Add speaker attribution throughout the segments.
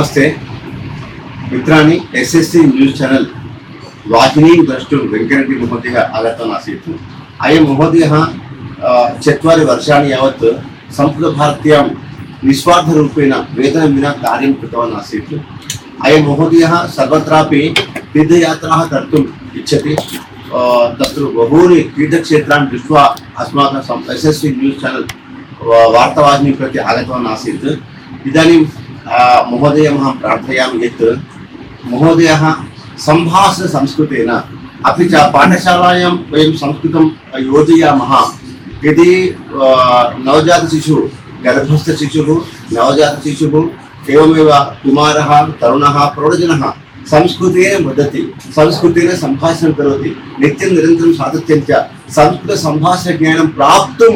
Speaker 1: नमस्ते मित्राणि SSC news channel वाहिनी द्रष्टुं वेंकटेरेड्डी महोदयः आगतवान् आसीत्। अयं महोदयः 4 वर्षाणि यावत् संस्कृतभारत्यां निस्वार्थरूपेण वेतनं विना कार्यं कृतवान् आसीत्। अयं महोदयः सर्वत्रापि तीर्थयात्राः कर्तुम् इच्छति। तत्र बहूनि तीर्थक्षेत्राणि दृष्ट्वा अस्माकं एसएससी न्यूज़ चैनल वार्तावाहिनी प्रति आगतवान् आसीत्। इदानीं महोदयम् अहं प्रार्थयामि यत् महोदयः सम्भाषण संस्कृतेन अपि च पाठशालायां वयं संस्कृतं योजयामः। यदि नवजातशिशुः गर्भस्थशिशुः नवजातशिशुः एवमेव कुमारः तरुणः प्रौढजनः संस्कृतेन वदति, संस्कृतेन सम्भाषणं करोति, नित्यं निरन्तरं सातत्यं च संस्कृतसम्भाषणज्ञानं प्राप्तुं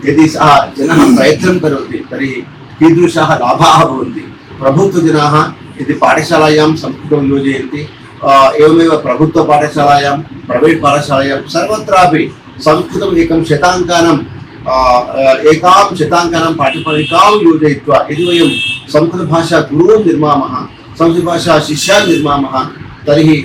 Speaker 1: यदि सः जनः प्रयत्नं करोति तर्हि कीदृशाः लाभाः भवन्ति। प्रभुत्वजनाः यदि पाठशालायां संस्कृतं योजयन्ति, एवमेव प्रभुत्वपाठशालायां प्रैवेट् पाठशालायां सर्वत्रापि संस्कृतम् एकां शताङ्कानां पाठ्यपरिकां योजयित्वा यदि वयं संस्कृतभाषा गुरून् निर्मामः, संस्कृतभाषा शिष्यान् निर्मामः तर्हि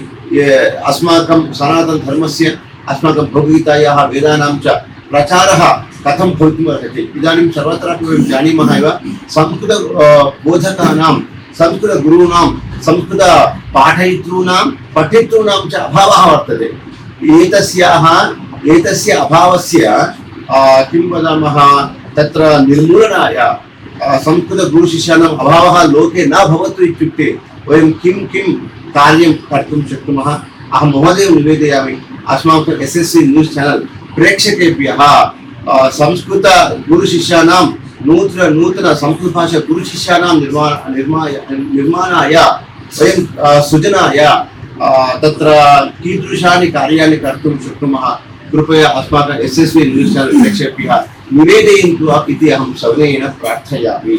Speaker 1: अस्माकं सनातनधर्मस्य अस्माकं भगवद्गीतायाः वेदानां च प्रचारः कथं भवितुम् अर्हति। इदानीं सर्वत्रापि वयं जानीमः एव संस्कृतबोधकानां, संस्कृतगुरूणां, संस्कृतपाठयितॄणां, पठितॄणां च अभावः वर्तते। एतस्य अभावस्य किं वदामः, तत्र निर्मूलनाय संस्कृतगुरुशिष्याणाम् अभावः लोके न भवतु इत्युक्ते वयं किं कार्यं कर्तुं शक्नुमः। अहं महोदयं निवेदयामि अस्माकं एसएससी न्यूज़ चैनल प्रेक्षकेभ्यः संस्कृत गुरुशिष्याणां नूतन संस्कृतभाषा गुरुशिष्याणां निर्माणाय वयं सृजनाय तत्र कीदृशानि कार्याणि कर्तुं शक्नुमः। कृपया अस्माकं एसएससी न्यूज़ चैनल प्रेक्षकेभ्यः निवेदयन्तु इति अहं सविनयेन प्रार्थयामि।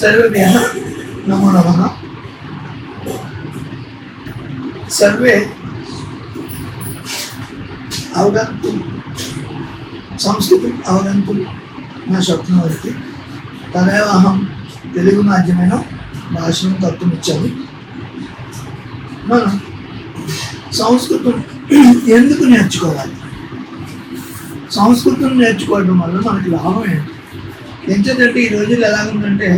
Speaker 2: सर्वेभ्यः नमो नमः। सर्वे अवगन्तुं संस्कृतिम् अवगन्तुं न शक्नुवन्ति, तदेव अहं तेलुगुमाध्यमेन भाषणं कर्तुम् इच्छामि। మనం సంస్కృతం ఎందుకు నేర్చుకోవాలి? సంస్కృతం నేర్చుకోవడం వల్ల మనకి లాభం ఏంటి? ఎంచేతంటే ఈ రోజుల్లో ఎలాగుందంటే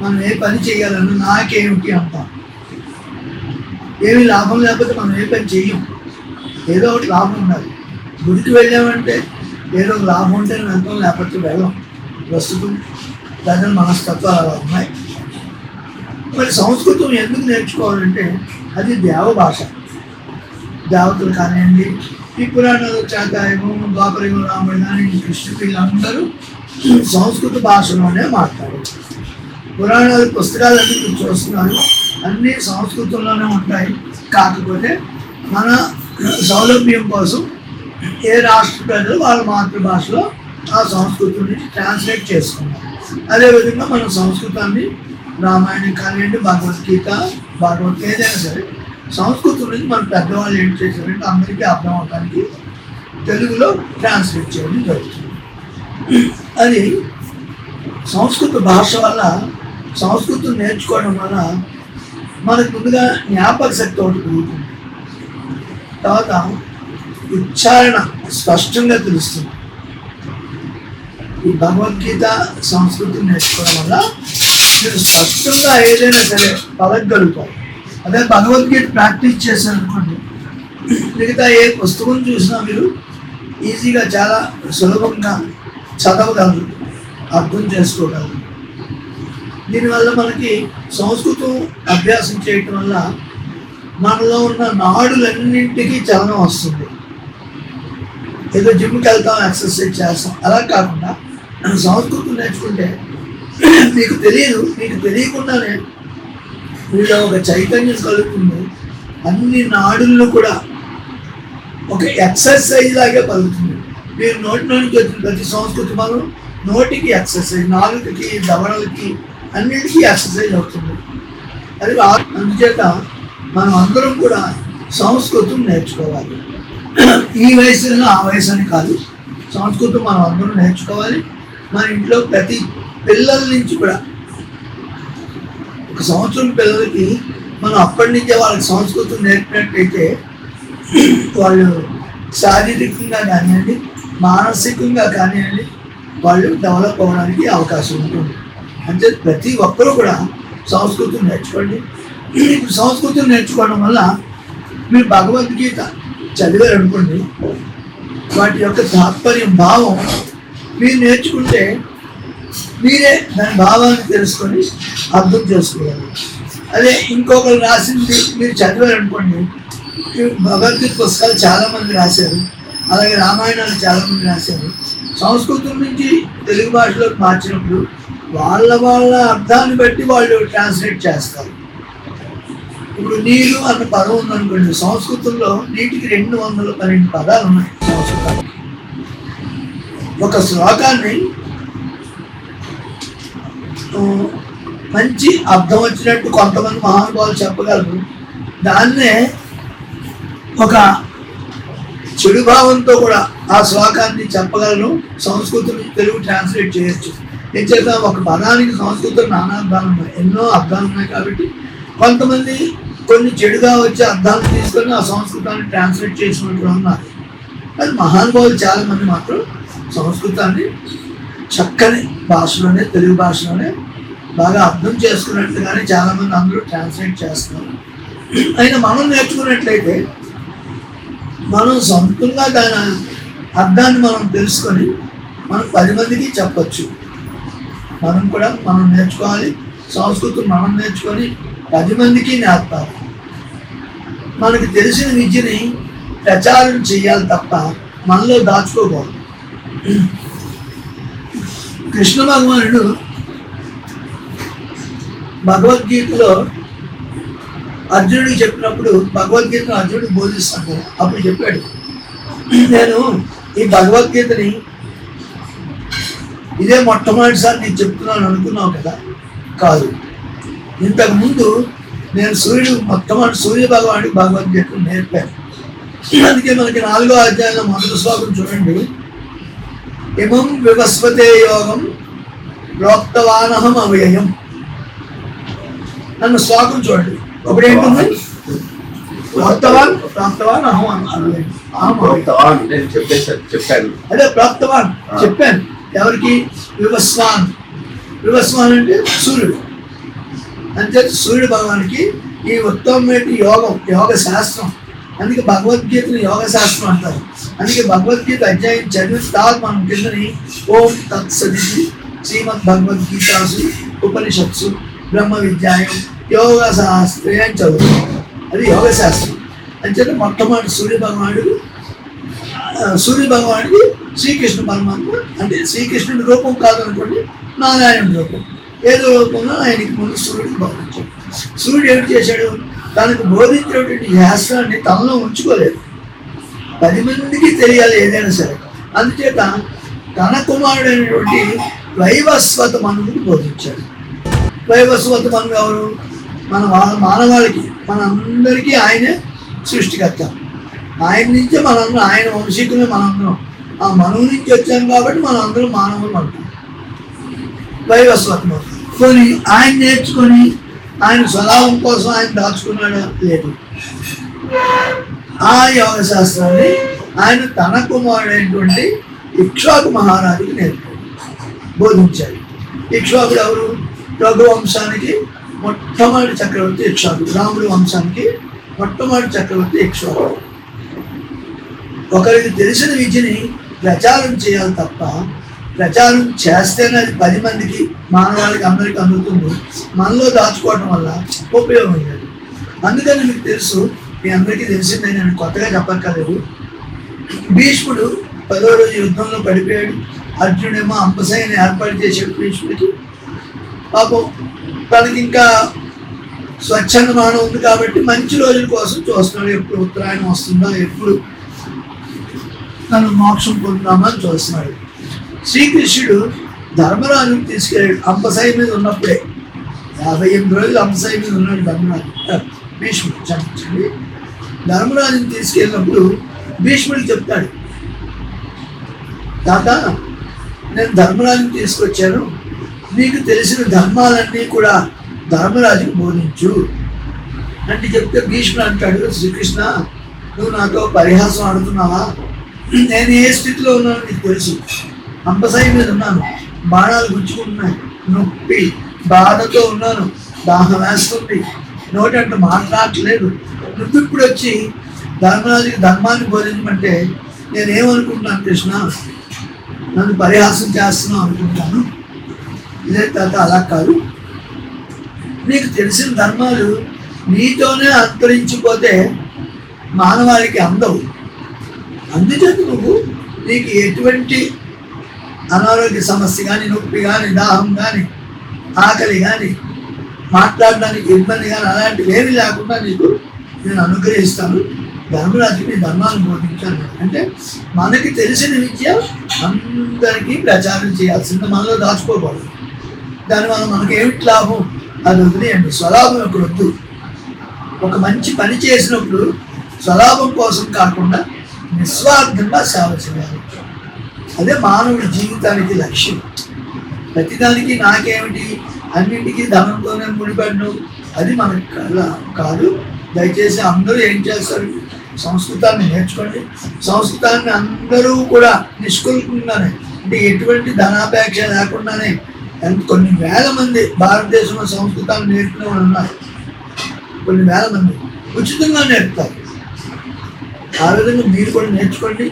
Speaker 2: మనం ఏ పని చేయాలన్నా నాకేమిటి అంటాం. ఏమి లాభం లేకపోతే మనం ఏ పని చెయ్యం. ఏదో ఒకటి లాభం ఉండాలి. గుడికి వెళ్ళామంటే ఏదో ఒక లాభం ఉంటే వెళ్తాం, లేకపోతే వెళ్ళం. ప్రస్తుతం ప్రజల మనస్తత్వాలు అలా ఉన్నాయి. మరి సంస్కృతం ఎందుకు నేర్చుకోవాలంటే అది దేవ భాష. దేవతలు కానివ్వండి, ఈ పురాణాలు చాతాయుగం, ద్వాపరయుగం, రాముడు కానీ కృష్ణుడు వీళ్ళందరూ సంస్కృత భాషలోనే మాట్లాడారు. పురాణాలు పుస్తకాలన్నీ మీరు చూస్తున్నారు, అన్నీ సంస్కృతంలోనే ఉంటాయి. కాకపోతే మన సౌలభ్యం కోసం ఏ రాష్ట్ర ప్రజలు వాళ్ళ మాతృభాషలో ఆ సంస్కృతం నుంచి ట్రాన్స్లేట్ చేసుకున్నారు. అదేవిధంగా మనం సంస్కృతాన్ని రామాయణం కానివ్వండి, భగవద్గీత, భాగవద్గీత ఏదైనా సరే సంస్కృతం నుంచి మన పెద్దవాళ్ళు ఏం చేశారంటే అందరికీ అర్థం అవడానికి తెలుగులో ట్రాన్స్లేట్ చేయడం జరుగుతుంది. అది సంస్కృత భాష వల్ల, సంస్కృతం నేర్చుకోవడం వల్ల మనకు ముందుగా జ్ఞాపక శక్తి ఒకటి పెరుగుతుంది. తర్వాత ఉచ్చారణ స్పష్టంగా తెలుస్తుంది. ఈ భగవద్గీత సంస్కృతం నేర్చుకోవడం వల్ల మీరు స్పష్టంగా ఏదైనా సరే పలకగలుగుతారు. అదే భగవద్గీత ప్రాక్టీస్ చేశారనుకోండి, మిగతా ఏ పుస్తకం చూసినా మీరు ఈజీగా చాలా సులభంగా చదవగలరు, అర్థం చేసుకోగలరు. దీనివల్ల మనకి సంస్కృతం అభ్యాసం చేయటం వల్ల మనలో ఉన్న నాడులన్నింటికీ చలనం వస్తుంది. ఏదో జిమ్కి వెళ్తాం, ఎక్సర్సైజ్ చేస్తాం, అలా కాకుండా సంస్కృతం నేర్చుకుంటే మీకు తెలియకుండానే మీలో ఒక చైతన్యం కలుగుతుంది. అన్ని నాడులను కూడా ఒక ఎక్సర్సైజ్ లాగే కలుగుతుంది. మీరు నోటి నుంచి వచ్చిన ప్రతి సంస్కృతి మనం నోటికి ఎక్సర్సైజ్, నాలుగుకి, దవడలకి, అన్నిటికీ ఎక్సర్సైజ్ అవుతుంది. అది అందుచేత మనం అందరం కూడా సంస్కృతం నేర్చుకోవాలి. ఈ వయసులో ఆ వయసు అని కాదు, సంస్కృతం మనం అందరం నేర్చుకోవాలి. మన ఇంట్లో ప్రతి పిల్లల నుంచి కూడా ఒక సంవత్సరం పిల్లలకి మనం అప్పటి నుంచే వాళ్ళకి సంస్కృతం నేర్పినట్టయితే వాళ్ళు శారీరకంగా కానివ్వండి, మానసికంగా కానివ్వండి, వాళ్ళు డెవలప్ అవ్వడానికి అవకాశం ఉంటుంది. అంటే ప్రతి ఒక్కరూ కూడా సంస్కృతం నేర్చుకోండి. ఇప్పుడు సంస్కృతం నేర్చుకోవడం వల్ల మీరు భగవద్గీత చదివారు అనుకోండి, వాటి యొక్క తాత్పర్యం, భావం మీరు నేర్చుకుంటే మీరే దాని భావాన్ని తెలుసుకొని అర్థం చేసుకోవాలి. అదే ఇంకొకరు రాసింది మీరు చదివారు అనుకోండి, భగవద్గీత పుస్తకాలు చాలామంది రాశారు, అలాగే రామాయణాలు చాలామంది రాశారు. సంస్కృతం నుంచి తెలుగు భాషలోకి మార్చినప్పుడు వాళ్ళ అర్థాన్ని బట్టి వాళ్ళు ట్రాన్స్లేట్ చేస్తారు. ఇప్పుడు నీరు అన్న పదం ఉందనుకోండి, సంస్కృతంలో నీటికి 212 పదాలు ఉన్నాయి సంస్కృతానికి. ఒక శ్లోకాన్ని మంచి అర్థం వచ్చినట్టు కొంతమంది మహానుభావులు చెప్పగలరు. దాన్నే ఒక చెడు భావంతో కూడా ఆ శ్లోకాన్ని చెప్పగలను. సంస్కృతం నుంచి తెలుగు ట్రాన్స్లేట్ చేయొచ్చు. ఏం చేద్దాం, ఒక పదానికి సంస్కృతం నానా అర్థాలు ఉన్నాయి, ఎన్నో అర్థాలు ఉన్నాయి. కాబట్టి కొంతమంది కొన్ని చెడుగా వచ్చే అర్థాలను తీసుకొని ఆ సంస్కృతాన్ని ట్రాన్స్లేట్ చేసినట్లు ఉన్నారు. కానీ మహానుభావులు చాలామంది మాత్రం సంస్కృతాన్ని చక్కని భాషలోనే, తెలుగు భాషలోనే బాగా అర్థం చేసుకున్నట్లుగానే చాలామంది అందరూ ట్రాన్స్లేట్ చేస్తున్నారు. అయినా మనం నేర్చుకున్నట్లయితే మనం సొంతంగా దాని అర్థాన్ని మనం తెలుసుకొని మనం 10 మందికి చెప్పచ్చు. మనం నేర్చుకోవాలి, సంస్కృతం మనం నేర్చుకొని 10 మందికి నేర్పాలి. మనకి తెలిసిన విద్యని ప్రచారం చేయాలి తప్ప మనలో దాచుకోకూడదు. కృష్ణ భగవానుడు భగవద్గీతలో అర్జునుడికి చెప్పినప్పుడు, భగవద్గీతను అర్జునుడికి బోధిస్తాను, అప్పుడు చెప్పాడు, నేను ఈ భగవద్గీతని ఇదే మొట్టమొదటిసారి నీకు చెప్తున్నాను అనుకున్నావు కదా, కాదు, ఇంతకుముందు నేను మొట్టమొదటి సూర్య భగవానుడికి భగవద్గీతను నేర్పాను. అందుకే మనకి 4వ అధ్యాయంలో మొదటి శ్లోకం చూడండి, ఇమం వివస్వతే యోగం ప్రోక్తవానహం అవ్యయం అన్న శ్లోకం చూడండి. ఒకటి ఏంటుంది, ప్రాప్తవాన్ అహం అవ్యయం. అదే ప్రాప్తవాన్ చెప్పాను. ఎవరికి? వివస్వాన్ అంటే సూర్యుడు. అంటే సూర్యుడు భగవానికి ఈ ఉత్తమమైన యోగ శాస్త్రం. అందుకే భగవద్గీతను యోగ శాస్త్రం అంటారు. అందుకే భగవద్గీత అధ్యాయం చదివిన తర్వాత మనం కిందని ఓం తత్సదితి శ్రీమద్ భగవద్గీతాసు ఉపనిషత్సు బ్రహ్మ విద్యాయం యోగ శాస్త్రే అని చదువుతాం. అది యోగ శాస్త్రం. అంచేత మొట్టమొదటి సూర్య భగవానుడికి శ్రీకృష్ణ పరమాత్మ, అంటే శ్రీకృష్ణుడి రూపం కాదనుకోండి, నారాయణుడి రూపం, ఏదో రూపంలో ఆయనకి ముందు సూర్యుడికి బోధించాడు. సూర్యుడు ఏమిటి చేశాడు, తనకు బోధించినటువంటి శాస్త్రాన్ని తనలో ఉంచుకోలేదు, 10 మందికి తెలియాలి ఏదైనా సరే. అందుచేత తన కుమారుడైనటువంటి వైవస్వత మనుడికి బోధించాడు. వైవస్వత మనుడు ఎవరు? మానవాళికి, మనందరికీ ఆయనే సృష్టికర్త. ఆయన నుంచే మనందరం, ఆయన వంశీకులే మనందరం. ఆ మనువు నుంచి వచ్చాం కాబట్టి మనందరం మానవులు అంటాం. వైవస్వత మనుడు కొని ఆయన నేర్చుకొని ఆయన స్వలాభం కోసం ఆయన దాచుకున్నాడు లేదు. ఆ యోగ శాస్త్రాన్ని ఆయన తన కుమారుడైనటువంటి ఇక్ష్వాకు మహారాజుకి నేర్పాడు, బోధించాడు. ఇక్ష్వాకుడు ఎవరు? రఘువంశానికి మొట్టమొదటి చక్రవర్తి ఇక్ష్వాకుడు. రాముడి వంశానికి మొట్టమొదటి చక్రవర్తి ఇక్ష్వాకుడు. ఒకరికి తెలిసిన విద్యని ప్రచారం చేయాలి తప్ప, ప్రచారం చేస్తేనే అది 10 మందికి, మానవాళికి అందరికీ అందుతుంది. మనలో దాచుకోవడం వల్ల ఉపయోగం లేదు. అందుకని మీకు తెలుసు, మీ అందరికీ తెలిసిందే, నేను కొత్తగా చెప్పక్కర్లేదు. భీష్ముడు 10వ రోజు యుద్ధంలో పడిపోయాడు. అర్జునుడేమో అంపసైని ఏర్పాటు చేసాడు భీష్ముడికి. పాపం తనకి ఇంకా స్వచ్ఛందమానం ఉంది కాబట్టి మంచి రోజుల కోసం చూస్తున్నాడు. ఎప్పుడు ఉత్తరాయణం వస్తుందా, ఎప్పుడు తను మోక్షం పొందుదామని చూస్తున్నాడు. శ్రీకృష్ణుడు ధర్మరాజుని తీసుకెళ్ళాడు. అంపసాయి మీద ఉన్నప్పుడే 58 రోజులు అంపసాయి మీద ఉన్నాడు ధర్మరాజు. భీష్ముడు క్షమించండి. ధర్మరాజుని తీసుకెళ్ళినప్పుడు భీష్ముడికి చెప్తాడు, తాత నేను ధర్మరాజుని తీసుకొచ్చాను, నీకు తెలిసిన ధర్మాలన్నీ కూడా ధర్మరాజుకు బోధించు అంటే చెప్తే భీష్ముడు అంటాడు, శ్రీకృష్ణ నువ్వు నాతో పరిహాసం ఆడుతున్నావా? నేను ఏ స్థితిలో ఉన్నానో నీకు తెలుసు. అంపసాయి మీద ఉన్నాను, బాణాలు గుచ్చుకుంటున్నాయి, నొప్పి బాధతో ఉన్నాను, దాహం వేస్తుంది, నోటంట మాట్లాడట్లేదు. నువ్వు ఇప్పుడు వచ్చి ధర్మరాజుకి ధర్మాన్ని బోధించమంటే నేనేమనుకుంటున్నాను కృష్ణ, నన్ను పరిహాసం చేస్తున్నావు అనుకుంటాను. ఇదే తాత అలా కాదు, నీకు తెలిసిన ధర్మాలు నీతోనే అంతరించిపోతే మానవాళికి అందవు. అందుచేత నువ్వు నీకు ఎటువంటి అనారోగ్య సమస్య కానీ, నొప్పి కానీ, దాహం కానీ, ఆకలి కానీ, మాట్లాడడానికి ఇబ్బంది కానీ అలాంటివి ఏమి లేకుండా నీకు నేను అనుగ్రహిస్తాను. ధర్మరాజుకి నీ ధర్మాన్ని బోధించాను. అంటే మనకి తెలిసిన విద్య అందరికీ ప్రచారం చేయాల్సింది, మనలో దాచుకోకూడదు. దానివల్ల మనకి ఏమిటి లాభం అది వదిలేయండి. స్వలాభం ఎప్పుడు వద్దు. ఒక మంచి పని చేసినప్పుడు స్వలాభం కోసం కాకుండా నిస్వార్థంగా సేవ చేయాలి. అదే మానవుడి జీవితానికి లక్ష్యం. ప్రతిదానికి నాకేమిటి, అన్నింటికీ ధనంతోనే ముడిపడను, అది మనకు కాదు. దయచేసి అందరూ ఏం చేస్తారు, సంస్కృతాన్ని నేర్చుకోండి. సంస్కృతాన్ని అందరూ కూడా నిష్కల్పంగానే, అంటే ఎటువంటి ధనాపేక్ష లేకుండానే కొన్ని వేల మంది భారతదేశంలో సంస్కృతాన్ని నేర్చుకునే వాళ్ళు ఉన్నారు. కొన్ని వేల మంది ఉచితంగా నేర్పుతారు. ఆ విధంగా మీరు కూడా నేర్చుకోండి.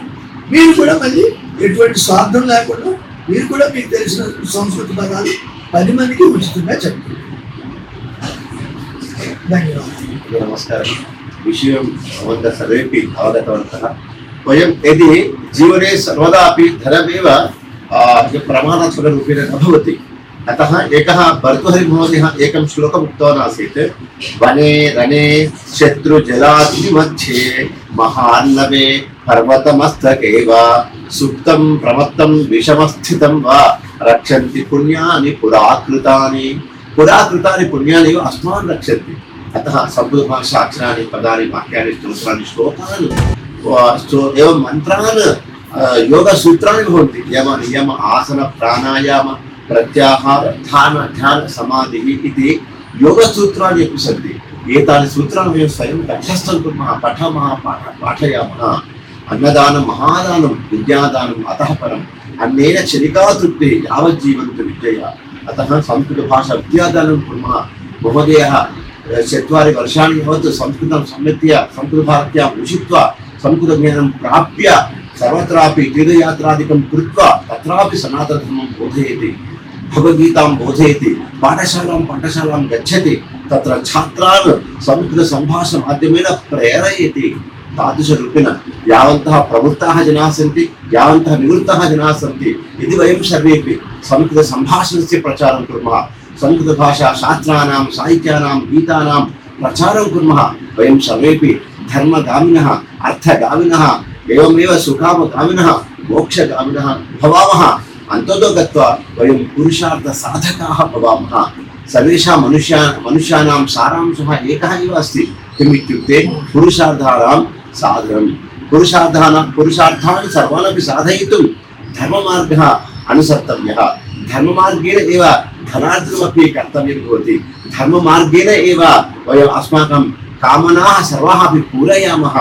Speaker 2: మీరు కూడా మళ్ళీ ఎటువంటి స్వార్థం లేకుండా మీరు కూడా మీకు తెలిసిన సంస్కృత పదాలు 10 మందికి ఉచితంగా చెప్పండి. ధన్యవాదాలు.
Speaker 1: నమస్కారం. విషయం భవంతः सर्वेपि अवगतवन्तः. वयं यदि जीवने सर्वदा अपि धनमेव प्रमाणस्वरूपेण न भवति. अतः एकः भर्तृहरिमहोदयः एकं श्लोकम् उक्तवान् आसीत्, वने रणे शत्रुजलाग्निमध्ये महार्णवे पर्वतमस्तके वा सुप्तं प्रमत्तं विषमस्थितं वा रक्षन्ति पुण्यानि पुराकृतानि. पुराकृतानि पुण्यानि अस्मान् रक्षन्ति. अतः संस्कृतभाषा अक्षराणि पदानि वाक्यानि स्तोत्राणि श्लोकानि एवं मन्त्रान् योगसूत्राणि भवन्ति. यम नियम आसन प्राणायाम प्रत्याहार ध्यान ध्यान समाधिः इति योगसूत्राणि अपि सन्ति. एतानि सूत्राणि वयं स्वयं कंठस्थं कुर्मः, पठामः, पाठयामः. अन्नदानं महादानं विद्यादानम् अतः परम् अन्नेन क्षणिका तृप्तिः यावज्जीवन्ति विद्यया. अतः संस्कृतभाषा विद्यादानं कुर्मः. महोदयः 4 वर्षाणि यावत् संस्कृतं सम्यक्तया संस्कृतभारत्यां उषित्वा संस्कृतज्ञानं प्राप्य सर्वत्रापि तीर्थयात्रादिकं कृत्वा तत्रापि सनातनधर्मं बोधयति, भगवद्गीतां बोधयति, पाठशालां गच्छति, तत्र छात्रान् संस्कृतसम्भाषणमाध्यमेन प्रेरयति. तादृशरूपेण यावन्तः प्रवृत्ताः जनाः सन्ति, यावन्तः निवृत्ताः जनाः सन्ति, यदि वयं सर्वेपि संस्कृतसम्भाषणस्य प्रचारं कुर्मः, संस्कृतभाषा शास्त्राणां साहित्यानां गीतानां प्रचारं कुर्मः, वयं सर्वेपि धर्मगामिनः, अर्थगामिनः, एवमेव सुकामगामिनः, मोक्षगामिनः भवामः. अन्ततो गत्वा वयं पुरुषार्थसाधकाः भवामः. सर्वेषां मनुष्याणां सारांशः एकः एव अस्ति. किम् इत्युक्ते पुरुषार्थानां साधनं. पुरुषार्थान् सर्वान् अपि साधयितुं धर्ममार्गः अनुसर्तव्यः. धर्ममार्गेण एव धनार्जनमपि कर्तव्यं भवति. धर्ममार्गेण एव वयम् अस्माकं कामनाः सर्वाः अपि पूरयामः.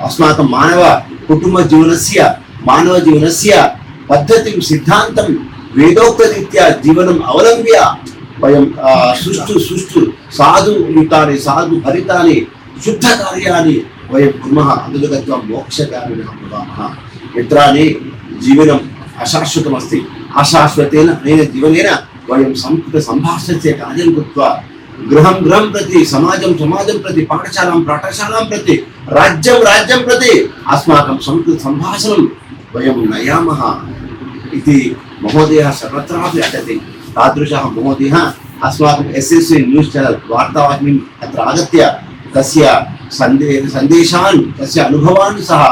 Speaker 1: अस्माकं मानवजीवनस्य पद्धतिं सिद्धान्तं वेदोक्तरीत्या जीवनम् अवलम्ब्य वयं सुष्ठु साधुयुतानि साधुभरितानि शुद्धकार्याणि वयं कुर्मः. అందులో గత్వా మోక్షగామినः భవామः. మిత్రాణి జీవనం అశాశ్వతమస్తి. అశాశ్వతేన అనేన జీవనేన वयं संस्कृतसम्भाषणस्य कार्यं कृत्वा गृहं प्रति समाजं प्रति पाठशालां प्रति राज्यं प्रति अस्माकं संस्कृतसम्भाषणं वयं नयामः इति महोदयः सर्वत्रापि अटति. तादृशः महोदयः अस्माकं SSC न्यूस् चैनल् वार्तावाहिनीम् अत्र आगत्य तस्य सन्देशान् तस्य अनुभवान् सः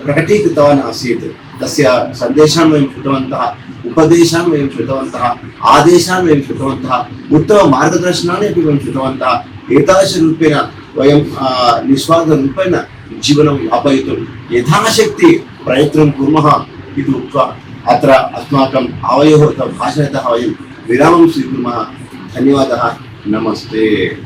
Speaker 1: प्रकटीकृतवान् आसीत्. तस्य सन्देशान् वयं श्रुतवन्तः, उपदेशान् वयं श्रुतवन्तः, आदेशान् वयं श्रुतवन्तः, उत्तममार्गदर्शनानि अपि वयं श्रुतवन्तः. एतादृशरूपेण वयं निस्वार्थरूपेण जीवनं यापयितुं यथाशक्ति प्रयत्नं कुर्मः इति उक्त्वा अत्र अस्माकम् आवयोः भाषणतः वयं विरामं स्वीकुर्मः. ధన్యవాదः. నమస్తే.